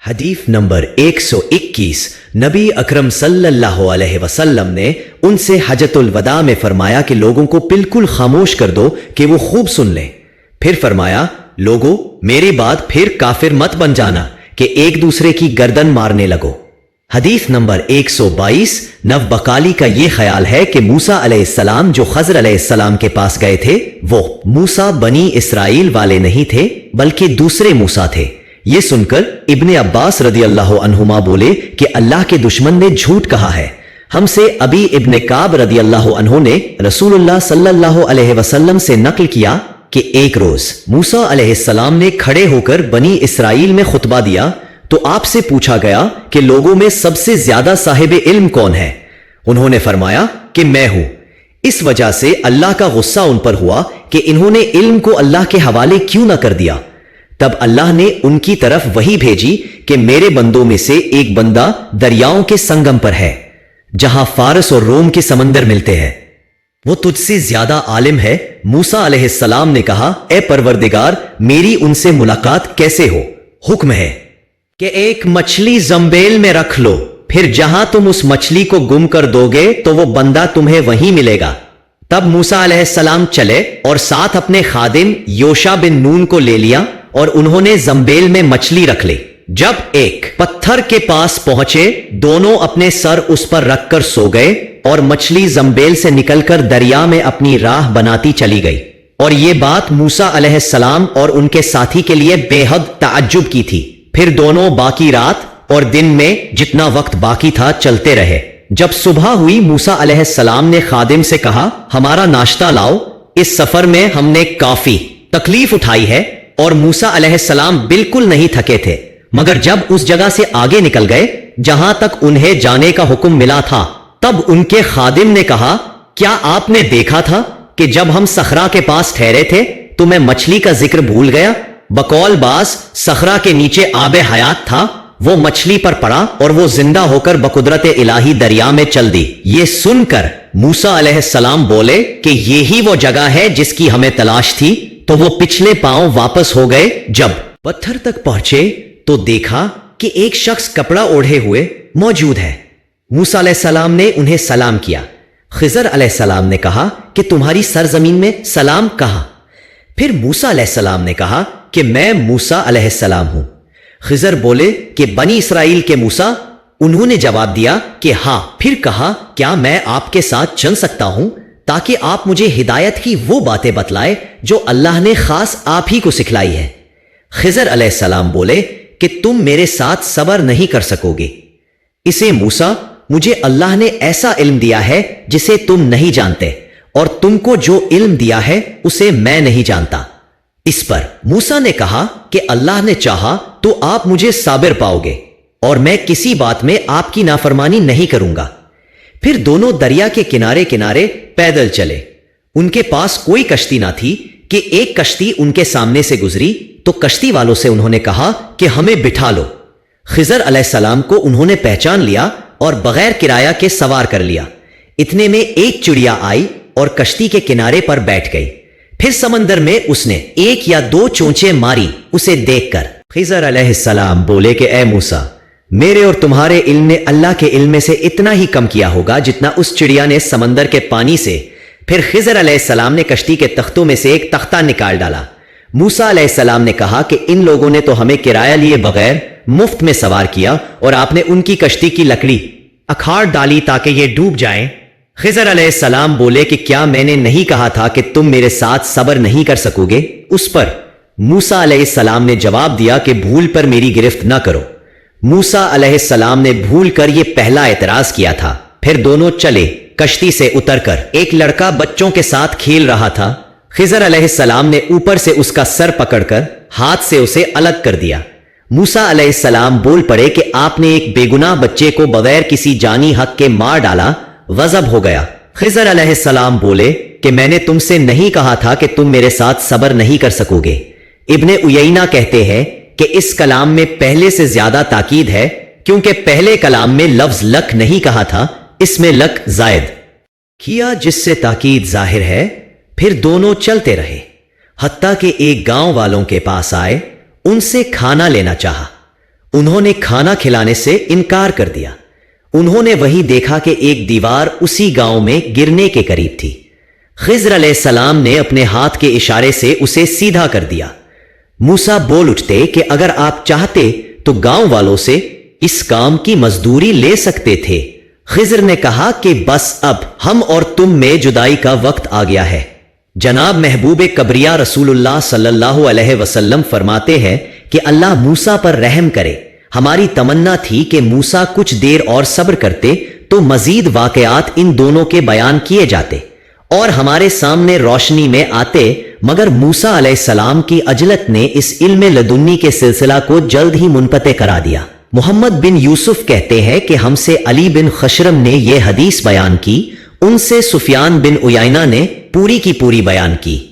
हदीस नंबर 121। नबी अकरम सल्लल्लाहु अलैहि वसल्लम ने उनसे हजतुल वदा में फरमाया कि लोगों को बिल्कुल खामोश कर दो कि वो खूब सुन लें। फिर फरमाया, लोगों मेरी बात फिर काफिर मत बन जाना कि एक दूसरे की गर्दन मारने लगो। हदीस नंबर 122। नव बकाली का ये ख्याल है कि मूसा अलैहिस्सलाम जो खज़र अलैहिस्सलाम के पास गए थे वो मूसा बनी इसराइल वाले नहीं थे बल्कि दूसरे मूसा थे। ये सुनकर इब्ने अब्बास रदी अल्लाह अन्हुमा बोले कि अल्लाह के दुश्मन ने झूठ कहा है। हमसे अबी इब्ने काब रदी अल्लाह अन्हु ने रसूलुल्लाह सल्लल्लाहु अलैहि वसल्लम से नकल किया कि एक रोज मूसा अलैहिस्सलाम ने खड़े होकर बनी इसराइल में खुतबा दिया तो आपसे पूछा गया कि लोगों में सबसे ज्यादा साहिब इल्म कौन है। उन्होंने फरमाया कि मैं हूं। इस वजह से अल्लाह का गुस्सा उन पर हुआ कि इन्होंने इल्म को अल्लाह के हवाले क्यों ना कर दिया। तब अल्लाह ने उनकी तरफ वही भेजी कि मेरे बंदों में से एक बंदा दरियाओं के संगम पर है जहां फारस और रोम के समंदर मिलते हैं, वो तुझसे ज्यादा आलिम है। मूसा अलैहिस्सलाम ने कहा, ए परवरदिगार मेरी उनसे मुलाकात कैसे हो। हुक्म है कि एक मछली जंबेल में रख लो, फिर जहां तुम उस मछली को गुम कर दोगे तो वो बंदा तुम्हें वहीं मिलेगा। तब मूसा अलैहिस्सलाम चले और साथ अपने खादिम योशा बिन नून को ले लिया और उन्होंने जंबेल में मछली रख ली। जब एक पत्थर के पास पहुंचे दोनों अपने सर उस पर रखकर सो गए और मछली जंबेल से निकलकर दरिया में अपनी राह बनाती चली गई। और ये बात मूसा अलैहिस्सलाम और उनके साथी के लिए बेहद ताज्जुब की थी। फिर दोनों बाकी रात और दिन में जितना वक्त बाकी था चलते रहे। जब सुबह हुई मूसा अलैहिस्सलाम ने खादिम से कहा, हमारा नाश्ता लाओ, इस सफर में हमने काफी तकलीफ उठाई है। और मूसा अलैहिस्सलाम बिल्कुल नहीं थके थे, मगर जब उस जगह से आगे निकल गए जहां तक उन्हें जाने का हुक्म मिला था तब उनके खादिम ने कहा, क्या आपने देखा था कि जब हम सखरा के पास ठहरे थे तो मैं मछली का जिक्र भूल गया। बकौल बास सखरा के नीचे आबे हयात था, वो मछली पर पड़ा और वो जिंदा होकर बकुदरत इलाही दरिया में चल दी। ये सुनकर मूसा अलैहिस्सलाम बोले कि यही वो जगह है जिसकी हमें तलाश थी। तो वो पिछले पांव वापस हो गए। जब पत्थर तक पहुंचे तो देखा कि एक शख्स कपड़ा ओढ़े हुए मौजूद है। मूसा अलैहिस्सलाम ने उन्हें सलाम किया। खिजर अलैहिस्सलाम ने कहा कि तुम्हारी सरजमीन में सलाम कहा। फिर मूसा अलैहिस्सलाम ने कहा कि मैं मूसा अलैहिस्सलाम हूं। खिजर बोले कि बनी इसराइल के मूसा। उन्होंने जवाब दिया कि हां। फिर कहा, क्या मैं आपके साथ चल सकता हूं ताकि आप मुझे हिदायत की वो बातें बतलाए जो अल्लाह ने खास आप ही को सिखलाई है। खिजर अलैहिस्सलाम बोले कि तुम मेरे साथ सबर नहीं कर सकोगे। इसे मूसा, मुझे अल्लाह ने ऐसा इल्म दिया है जिसे तुम नहीं जानते और तुमको जो इल्म दिया है उसे मैं नहीं जानता। इस पर मूसा ने कहा कि अल्लाह ने चाहा तो आप मुझे साबिर पाओगे और मैं किसी बात में आपकी नाफरमानी नहीं करूंगा। फिर दोनों दरिया के किनारे किनारे पैदल चले। उनके पास कोई कश्ती ना थी कि एक कश्ती उनके सामने से गुजरी तो कश्ती वालों से उन्होंने कहा कि हमें बिठा लो। खिजर अलैहिस्सलाम को उन्होंने पहचान लिया और बगैर किराया के सवार कर लिया। इतने में एक चिड़िया आई और कश्ती के किनारे पर बैठ गई। फिर समंदर में उसने एक या दो चोंचे मारी। उसे देखकर खिजर अलैहिस्सलाम बोले कि ए मूसा, मेरे और तुम्हारे इल्म ने अल्लाह के इल्म में से इतना ही कम किया होगा जितना उस चिड़िया ने समंदर के पानी से। फिर खिजर अलैहिस्सलाम ने कश्ती के तख्तों में से एक तख्ता निकाल डाला। मूसा अलैहिस्सलाम ने कहा कि इन लोगों ने तो हमें किराया लिए बगैर मुफ्त में सवार किया और आपने उनकी कश्ती की लकड़ी अखाड़ डाली ताकि ये डूब जाएं। खिजर अलैहिस्सलाम बोले कि क्या मैंने नहीं कहा था कि तुम मेरे साथ सबर नहीं कर सकोगे। उस पर मूसा अलैहिस्सलाम ने जवाब दिया कि भूल पर मेरी गिरफ्त न करो। मूसा अलैहिस्सलाम ने भूल कर ये पहला एतराज किया था। फिर दोनों चले। कश्ती से उतरकर एक लड़का बच्चों के साथ खेल रहा था। खिजर अलैहिस्सलाम ने ऊपर से उसका सर पकड़कर हाथ से उसे अलग कर दिया। मूसा अलैहिस्सलाम बोल पड़े कि आपने एक बेगुनाह बच्चे को बगैर किसी जानी हक के मार डाला, गजब हो गया। खिजर अलैहिस्सलाम बोले कि मैंने तुमसे नहीं कहा था कि तुम मेरे साथ सबर नहीं कर सकोगे। इब्ने उयैना कहते हैं कि इस कलाम में पहले से ज्यादा ताकीद है क्योंकि पहले कलाम में लफ्ज लक नहीं कहा था, इसमें लक जायद किया जिससे ताकीद जाहिर है। फिर दोनों चलते रहे हत्ता कि एक गांव वालों के पास आए, उनसे खाना लेना चाहा। उन्होंने खाना खिलाने से इनकार कर दिया। उन्होंने वही देखा कि एक दीवार उसी गांव में गिरने के करीब थी। खिज़र अलैहिस्सलाम ने अपने हाथ के इशारे से उसे सीधा कर दिया। मूसा बोल उठते कि अगर आप चाहते तो गांव वालों से इस काम की मजदूरी ले सकते थे। खिज़र ने कहा कि बस अब हम और तुम में जुदाई का वक्त आ गया है। जनाब महबूब कबरिया रसूलुल्लाह सल्लल्लाहु अलैहि वसल्लम फरमाते हैं कि अल्लाह मूसा पर रहम करे। हमारी तमन्ना थी कि मूसा कुछ देर और सब्र करते तो मजीद वाकयात इन दोनों के बयान किए जाते और हमारे सामने रोशनी में आते, मगर मूसा अलैहिस्सलाम की अजलत ने इस इल्म लदुन्नी के सिलसिला को जल्द ही मुनक़ते करा दिया। मोहम्मद बिन यूसुफ कहते हैं कि हमसे अली बिन खशरम ने यह हदीस बयान की, उनसे सुफियान बिन उयाइना ने पूरी की पूरी बयान की।